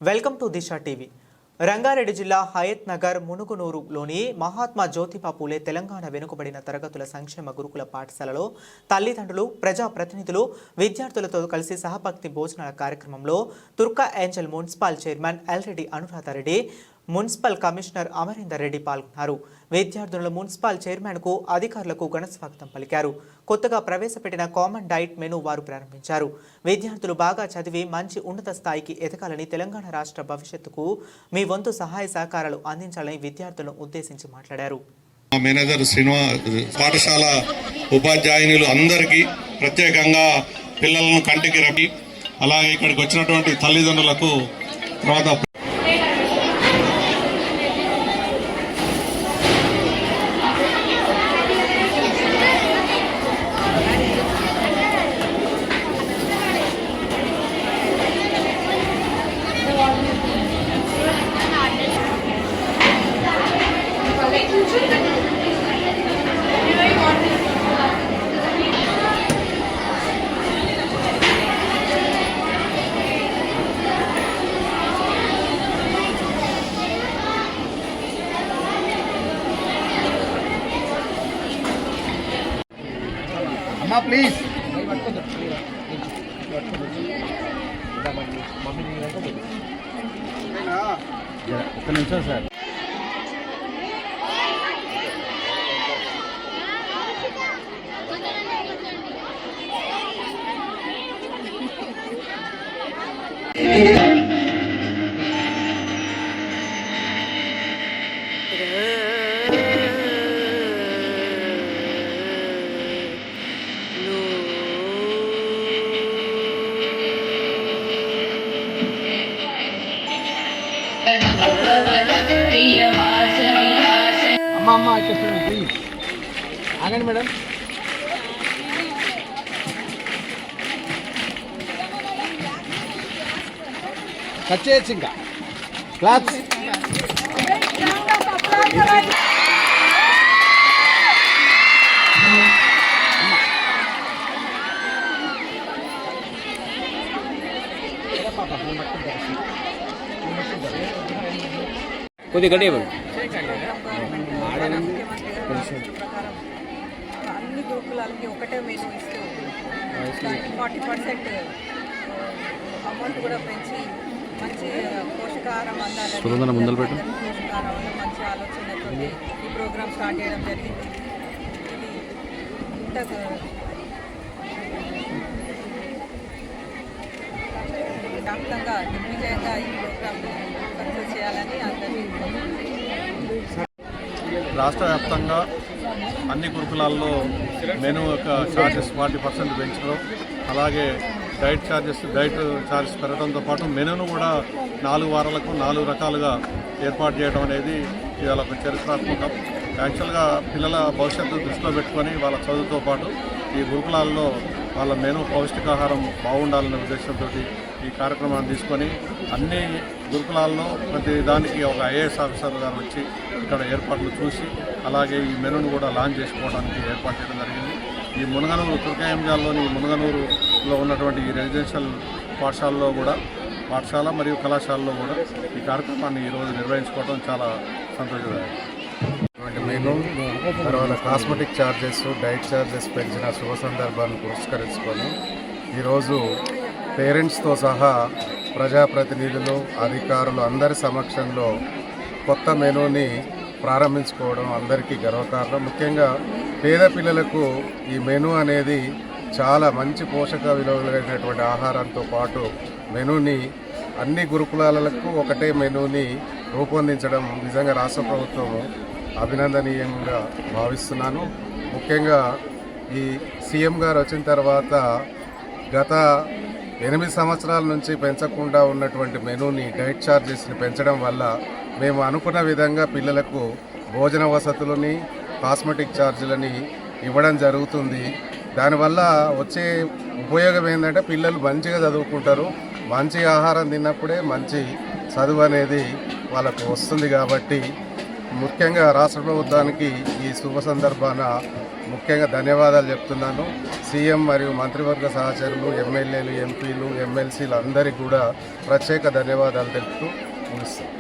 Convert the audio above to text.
Welcome to Disha TV. Rangareddy జిల్లా హయత్ నగర్ మునుగునూరులోని మహాత్మా జ్యోతిబా పూలే తెలంగాణ వెనుకబడిన తరగతుల సంక్షేమ గురుకుల పాఠశాలలో తల్లిదండ్రులు, ప్రజాప్రతినిధులు, విద్యార్థులతో కలిసి సహపంక్తి భోజనాల కార్యక్రమంలో Turkayamjal municipal chairman Elreddy Anuradha Reddy, municipal commissioner Amarender Reddy పాల్గొన్నారు. విద్యార్థులు మున్సిపల్ చైర్మన్కు, అధికారులకు ఘన స్వాగతం పలికారు. కొత్తగా ప్రవేశపెట్టిన కామన్ డైట్ మెనూ వారు ప్రారంభించారు. విద్యార్థులు బాగా చదివి మంచి ఉన్నత స్థాయికి ఎదగాలని, తెలంగాణ రాష్ట్ర భవిష్యత్తుకు మీ వంతు సహాయ సహకారాలు అందించాలని విద్యార్థులను ఉద్దేశించి మాట్లాడారు. మేనేజర్ పాఠశాల ఉపాధ్యాయులు అందరికీ ప్రత్యేకంగా పిల్లలను కంటికి రవి, అలాగే ఇక్కడికి వచ్చినటువంటి తల్లిదండ్రులకు, తర్వాత అమ్మా ప్లీజ్ ఒక్క నిమిషం సార్. అమ్మా వచ్చేస్తుంది ప్లీజ్. ఆగండి మేడం. కట్ చేయొచ్చు ఇంకా. క్లాప్స్. కొద్దిగా గట్టిగా అన్ని గ్రూపులకి ఒకటే మెనూ ఇస్తూ 40% అమౌంట్ కూడా పెంచి మంచి పోషకాహారం అందాలని, పోషకాహారం వల్ల మంచి ఆలోచనతో ఈ ప్రోగ్రామ్ స్టార్ట్ చేయడం జరిగింది. ఇది ఇంత వ్యాప్తంగా దిగ్విజయంగా ఈ ప్రోగ్రామ్ని సక్సెస్ చేయాలని అందరినీ రాష్ట్ర వ్యాప్తంగా అన్ని గురుకులాల్లో మెనూ యొక్క ఛార్జెస్ 40% పెంచడం, అలాగే డైట్ ఛార్జెస్ పెరగడంతో పాటు మెనూను కూడా 4 వారాలకు 4 రకాలుగా ఏర్పాటు చేయడం అనేది ఇవాళ ఒక చరిత్రాత్మకం. యాక్చువల్గా పిల్లల భవిష్యత్తు దృష్టిలో పెట్టుకొని వాళ్ళ చదువుతో పాటు ఈ గురుకులాల్లో వాళ్ళ మెనూ పౌష్టికాహారం బాగుండాలనే ఉద్దేశంతో ఈ కార్యక్రమాన్ని తీసుకొని అన్ని గురుకులాల్లో ప్రతి దానికి ఒక ఐఏఎస్ ఆఫీసర్ గారు వచ్చి ఇక్కడ ఏర్పాట్లు చూసి అలాగే ఈ మెనూను కూడా లాంచ్ చేసుకోవడానికి ఏర్పాటు చేయడం జరిగింది. ఈ మునగనూరు తుర్కాయంజాల్లోని మునగనూరులో ఉన్నటువంటి ఈ రెసిడెన్షియల్ పాఠశాల మరియు కళాశాలలో కూడా ఈ కార్యక్రమాన్ని ఈరోజు నిర్వహించుకోవడం చాలా సంతోషదాయకం. మెనూ, తర్వాత కాస్మెటిక్ ఛార్జెస్, డైట్ ఛార్జెస్ పెంచిన శుభ సందర్భాన్ని పురస్కరించుకొని ఈరోజు పేరెంట్స్తో సహా ప్రజాప్రతినిధులు, అధికారులు అందరి సమక్షంలో కొత్త మెనూని ప్రారంభించుకోవడం అందరికీ గర్వకారణం. ముఖ్యంగా పేద పిల్లలకు ఈ మెనూ అనేది చాలా మంచి పోషక విలువలు కలిగినటువంటి ఆహారంతో పాటు మెనూని అన్ని గురుకులాలకు ఒకటే మెనూని రూపొందించడం నిజంగా రాష్ట్ర ప్రభుత్వము అభినందనీయంగా భావిస్తున్నాను. ముఖ్యంగా ఈ సీఎం గారు వచ్చిన తర్వాత గత 8 సంవత్సరాల నుంచి పెంచకుండా ఉన్నటువంటి మెనూని, డైట్ ఛార్జెస్ని పెంచడం వల్ల మేము అనుకున్న విధంగా పిల్లలకు భోజన వసతులని, కాస్మెటిక్ ఛార్జీలని ఇవ్వడం జరుగుతుంది. దానివల్ల వచ్చే ఉపయోగం ఏంటంటే పిల్లలు మంచిగా చదువుకుంటారు. మంచి ఆహారం తిన్నప్పుడే మంచి చదువు అనేది వాళ్ళకు వస్తుంది. కాబట్టి ముఖ్యంగా రాష్ట్ర ప్రభుత్వానికి ఈ శుభ సందర్భాన ముఖ్యంగా ధన్యవాదాలు చెప్తున్నాను. సీఎం మరియు మంత్రివర్గ సహచరులు, ఎమ్మెల్యేలు, ఎంపీలు, ఎమ్మెల్సీలు అందరికీ కూడా ప్రత్యేక ధన్యవాదాలు తెలుపుతూ ముగిస్తాను.